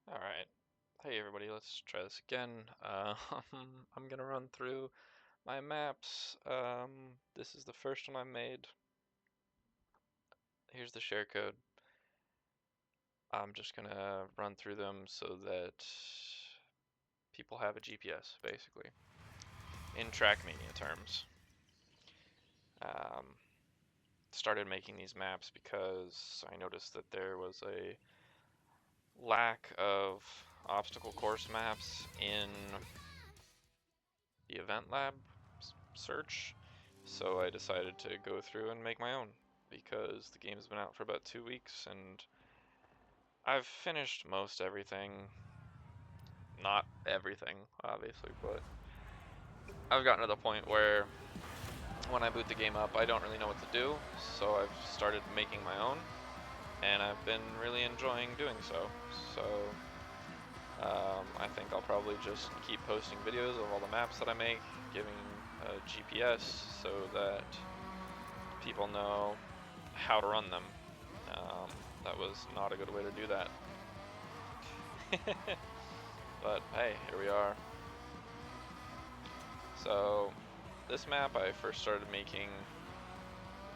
Alright. Hey everybody, let's try this again. I'm gonna run through my maps. This is the first one I made. Here's the share code. I'm just gonna run through them so that people have a GPS, basically, in Trackmania terms. Um, Started making these maps because I noticed that there was a lack of obstacle course maps in the event lab search, so I decided to go through and make my own because the game's been out for about 2 weeks and I've finished most everything. Not everything, obviously, but I've gotten to the point where when I boot the game up, I don't really know what to do, so I've started making my own, and I've been really enjoying doing so. So I think I'll probably just keep posting videos of all the maps that I make, giving a GPS so that people know how to run them. That was not a good way to do that. But hey, here we are. So this map I first started making,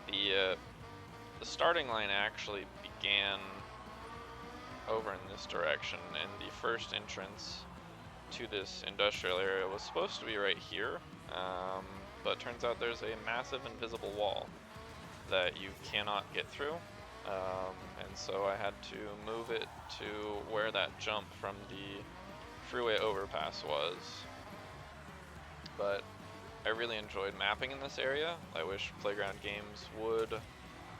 the starting line actually began over in this direction, and the first entrance to this industrial area was supposed to be right here, but turns out there's a massive invisible wall that you cannot get through, and so I had to move it to where that jump from the freeway overpass was. But I really enjoyed mapping in this area. I wish Playground Games would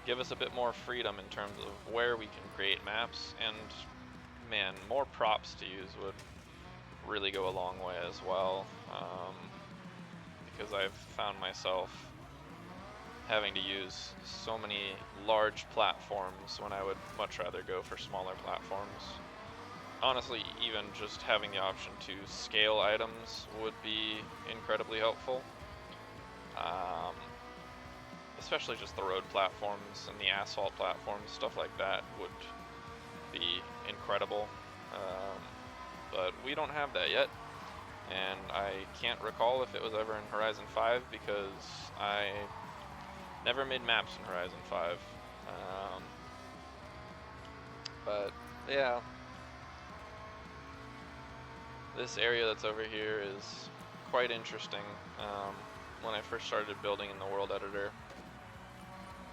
give us a bit more freedom in terms of where we can create maps, and man, more props to use would really go a long way as well, because I've found myself having to use so many large platforms when I would much rather go for smaller platforms. Honestly, even just having the option to scale items would be incredibly helpful. Especially just the road platforms and the asphalt platforms, stuff like that would be incredible. But we don't have that yet, and I can't recall if it was ever in Horizon 5 because I never made maps in Horizon 5. But yeah, this area that's over here is quite interesting. When I first started building in the world editor,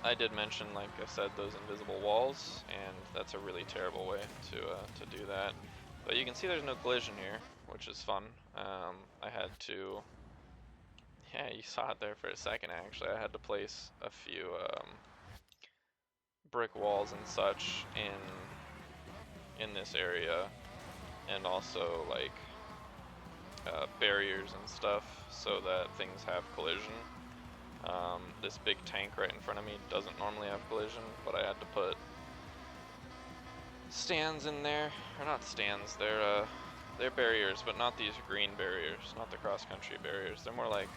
I did mention, like I said, those invisible walls, and that's a really terrible way to do that. But you can see there's no collision here, which is fun. I had to, yeah, you saw it there for a second actually. I had to place a few brick walls and such in this area, and also like barriers and stuff so that things have collision. This big tank right in front of me doesn't normally have collision, but I had to put stands in there, or not stands, they're barriers, but not these green barriers, not the cross-country barriers. They're more like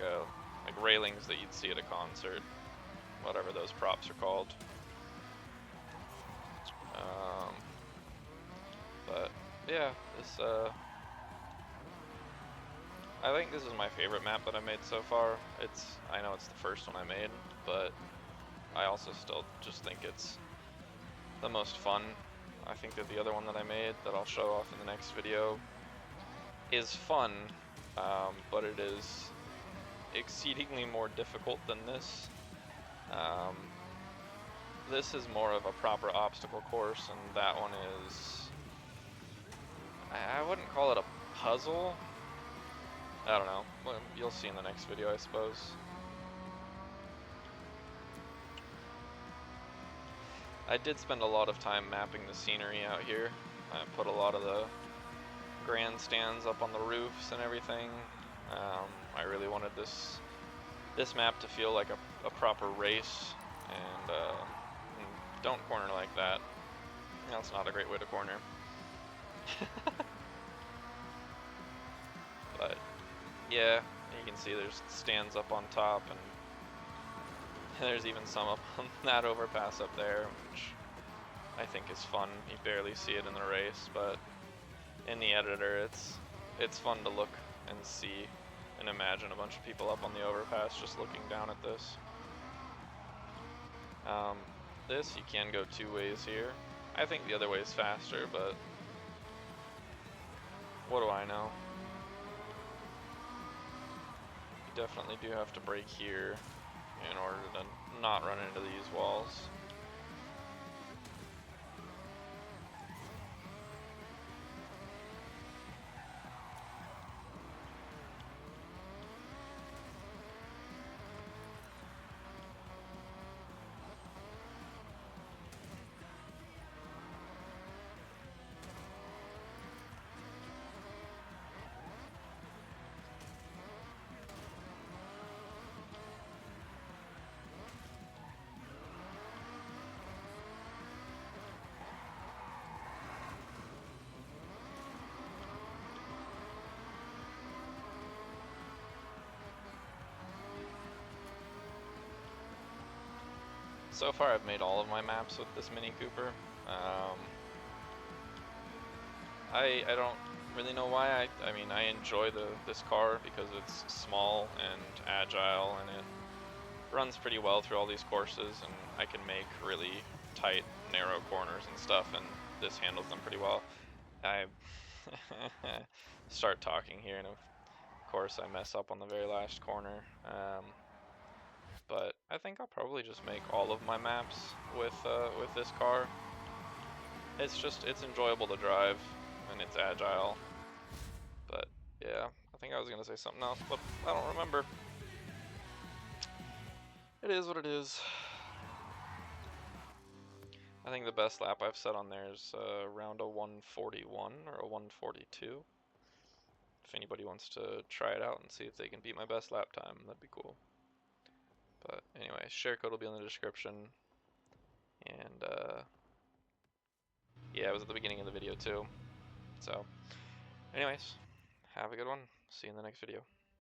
railings that you'd see at a concert, whatever those props are called. But yeah, this I think this is my favorite map that I made so far. I know it's the first one I made, but I also still just think it's the most fun. I think that the other one that I made that I'll show off in the next video is fun, but it is exceedingly more difficult than this. This is more of a proper obstacle course, and that one is, I wouldn't call it a puzzle. I don't know. Well, you'll see in the next video, I suppose. I did spend a lot of time mapping the scenery out here. I put a lot of the grandstands up on the roofs and everything. I really wanted this map to feel like a proper race, and don't corner like that. That's not a great way to corner. But yeah, you can see there's stands up on top, and there's even some up on that overpass up there, which I think is fun. You barely see it in the race, but in the editor, it's fun to look and see and imagine a bunch of people up on the overpass just looking down at this. This, you can go two ways here. I think the other way is faster, but what do I know? You definitely do have to brake here in order to not run into these walls. So far I've made all of my maps with this Mini Cooper. I don't really know why. I mean, I enjoy this car because it's small and agile, and it runs pretty well through all these courses, and I can make really tight, narrow corners and stuff, and this handles them pretty well. I start talking here, and of course I mess up on the very last corner. But I think I'll probably just make all of my maps with this car. It's enjoyable to drive, and it's agile. But yeah, I think I was gonna say something else, but I don't remember. It is what it is. I think the best lap I've set on there is around a 141 or a 142. If anybody wants to try it out and see if they can beat my best lap time, that'd be cool. But anyway, share code will be in the description. And yeah, it was at the beginning of the video too. So anyways, have a good one. See you in the next video.